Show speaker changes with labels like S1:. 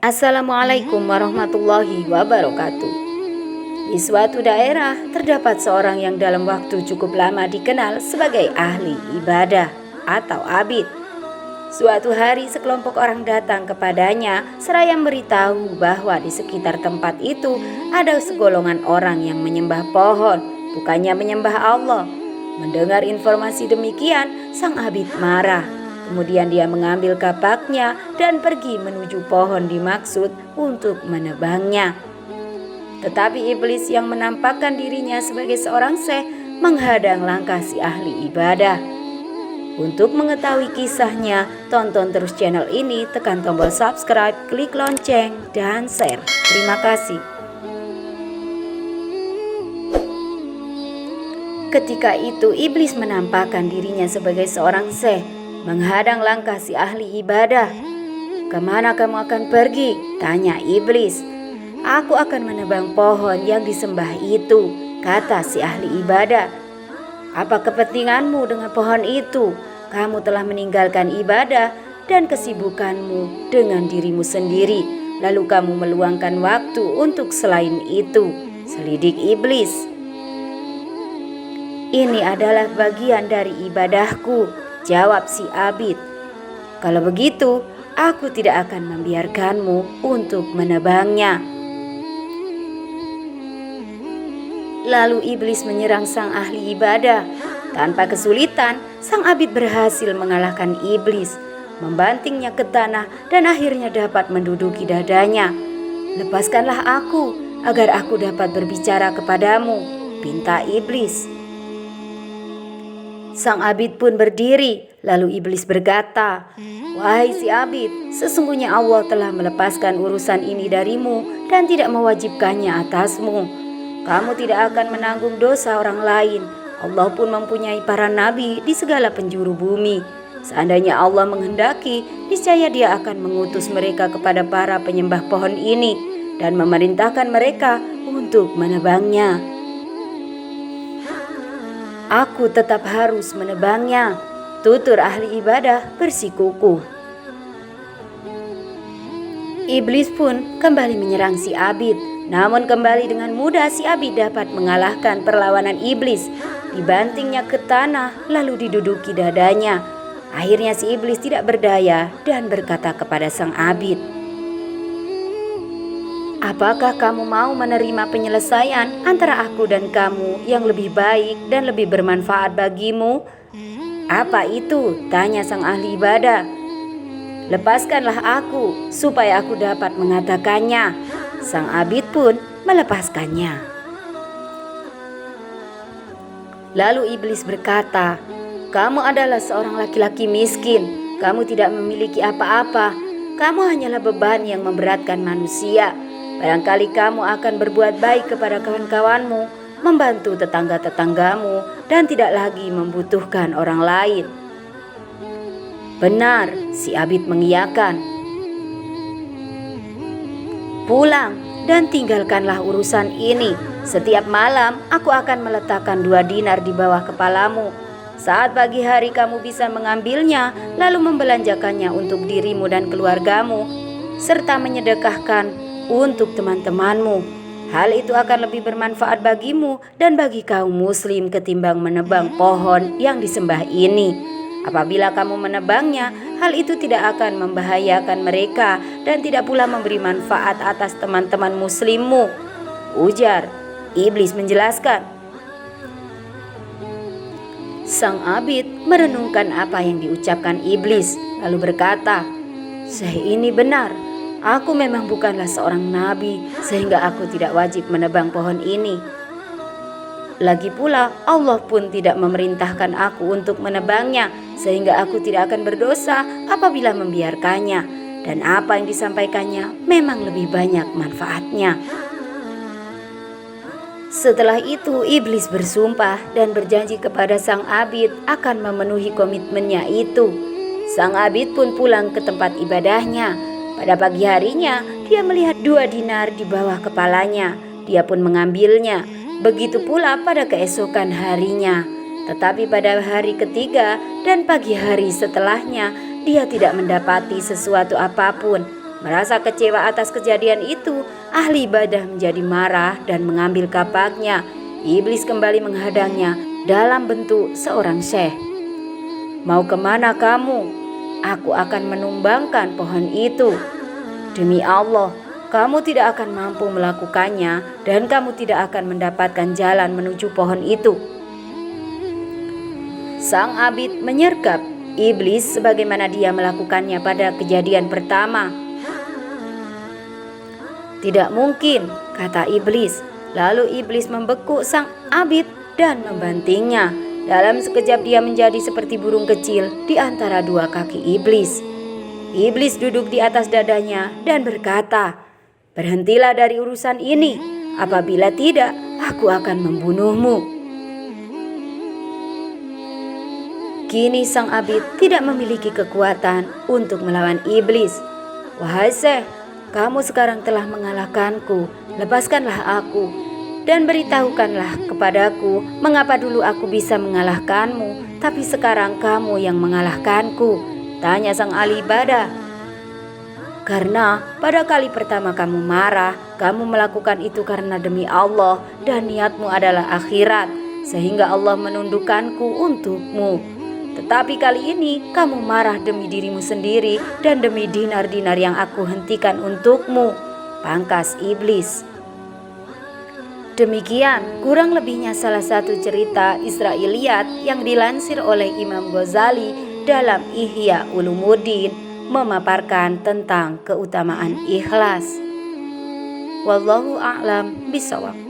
S1: Assalamualaikum warahmatullahi wabarakatuh. Di suatu daerah terdapat seorang yang dalam waktu cukup lama dikenal sebagai ahli ibadah atau abid. Suatu hari sekelompok orang datang kepadanya seraya memberitahu bahwa di sekitar tempat itu ada segolongan orang yang menyembah pohon, bukannya menyembah Allah. Mendengar informasi demikian, sang abid marah. Kemudian dia mengambil kapaknya dan pergi menuju pohon dimaksud untuk menebangnya. Tetapi iblis yang menampakkan dirinya sebagai seorang syekh menghadang langkah si ahli ibadah. Untuk mengetahui kisahnya, tonton terus channel ini, tekan tombol subscribe, klik lonceng, dan share. Terima kasih. Ketika itu iblis menampakkan dirinya sebagai seorang syekh, menghadang langkah si ahli ibadah. "Kemana kamu akan pergi?" tanya iblis. "Aku akan menebang pohon yang disembah itu," kata si ahli ibadah. "Apa kepentinganmu dengan pohon itu? Kamu telah meninggalkan ibadah dan kesibukanmu dengan dirimu sendiri, lalu kamu meluangkan waktu untuk selain itu," selidik iblis. "Ini adalah bagian dari ibadahku," jawab si abid. "Kalau begitu, aku tidak akan membiarkanmu untuk menebangnya." Lalu iblis menyerang sang ahli ibadah. Tanpa kesulitan, sang abid berhasil mengalahkan iblis, membantingnya ke tanah dan akhirnya dapat menduduki dadanya. "Lepaskanlah aku agar aku dapat berbicara kepadamu," pinta iblis. Sang abid pun berdiri, lalu iblis berkata, "Wahai si abid, sesungguhnya Allah telah melepaskan urusan ini darimu dan tidak mewajibkannya atasmu. Kamu tidak akan menanggung dosa orang lain. Allah pun mempunyai para nabi di segala penjuru bumi. Seandainya Allah menghendaki, niscaya Dia akan mengutus mereka kepada para penyembah pohon ini dan memerintahkan mereka untuk menebangnya. Aku tetap harus menebangnya," tutur ahli ibadah bersikukuh. Iblis pun kembali menyerang si abid. Namun kembali dengan mudah si abid dapat mengalahkan perlawanan iblis. Dibantingnya ke tanah lalu diduduki dadanya. Akhirnya si iblis tidak berdaya dan berkata kepada sang abid, "Apakah kamu mau menerima penyelesaian antara aku dan kamu yang lebih baik dan lebih bermanfaat bagimu?" "Apa itu?" tanya sang ahli ibadah. "Lepaskanlah aku supaya aku dapat mengatakannya." Sang abid pun melepaskannya. Lalu iblis berkata, "Kamu adalah seorang laki-laki miskin. Kamu tidak memiliki apa-apa. Kamu hanyalah beban yang memberatkan manusia. Barangkali kamu akan berbuat baik kepada kawan-kawanmu, membantu tetangga-tetanggamu, dan tidak lagi membutuhkan orang lain." "Benar," si abid mengiyakan. "Pulang dan tinggalkanlah urusan ini. Setiap malam aku akan meletakkan 2 dinar di bawah kepalamu. Saat pagi hari kamu bisa mengambilnya, lalu membelanjakannya untuk dirimu dan keluargamu, serta menyedekahkan untuk teman-temanmu. Hal itu akan lebih bermanfaat bagimu dan bagi kaum muslim ketimbang menebang pohon yang disembah ini. Apabila kamu menebangnya, hal itu tidak akan membahayakan mereka dan tidak pula memberi manfaat atas teman-teman muslimmu," ujar iblis menjelaskan. Sang abid merenungkan apa yang diucapkan iblis, lalu berkata, "Syekh ini benar. Aku memang bukanlah seorang nabi sehingga aku tidak wajib menebang pohon ini. Lagi pula Allah pun tidak memerintahkan aku untuk menebangnya, sehingga aku tidak akan berdosa apabila membiarkannya. Dan apa yang disampaikannya memang lebih banyak manfaatnya." Setelah itu iblis bersumpah dan berjanji kepada sang abid akan memenuhi komitmennya itu. Sang abid pun pulang ke tempat ibadahnya. Pada pagi harinya dia melihat 2 dinar di bawah kepalanya. Dia pun mengambilnya. Begitu pula pada keesokan harinya. Tetapi pada hari ketiga dan pagi hari setelahnya, dia tidak mendapati sesuatu apapun. Merasa kecewa atas kejadian itu, ahli ibadah menjadi marah dan mengambil kapaknya. Iblis kembali menghadangnya dalam bentuk seorang syekh. "Mau kemana kamu? Aku akan menumbangkan pohon itu. Demi Allah, kamu tidak akan mampu melakukannya dan kamu tidak akan mendapatkan jalan menuju pohon itu." Sang abid menyergap iblis sebagaimana dia melakukannya pada kejadian pertama. "Tidak mungkin," kata iblis. Lalu iblis membekuk sang abid dan membantingnya. Dalam sekejap dia menjadi seperti burung kecil di antara dua kaki iblis. Iblis duduk di atas dadanya dan berkata, "Berhentilah dari urusan ini. Apabila tidak, aku akan membunuhmu." Kini sang abid tidak memiliki kekuatan untuk melawan iblis. "Wahai Syekh, kamu sekarang telah mengalahkanku. Lepaskanlah aku dan beritahukanlah kepadaku mengapa dulu aku bisa mengalahkanmu, tapi sekarang kamu yang mengalahkanku," tanya sang ahli ibadah. "Karena pada kali pertama kamu marah, kamu melakukan itu karena demi Allah dan niatmu adalah akhirat, sehingga Allah menundukkanku untukmu. Tetapi kali ini kamu marah demi dirimu sendiri dan demi dinar-dinar yang aku hentikan untukmu," pangkas iblis. Demikian kurang lebihnya salah satu cerita Israiliyat yang dilansir oleh Imam Ghazali dalam Ihya Ulumuddin, memaparkan tentang keutamaan ikhlas. Wallahu a'lam bishawab.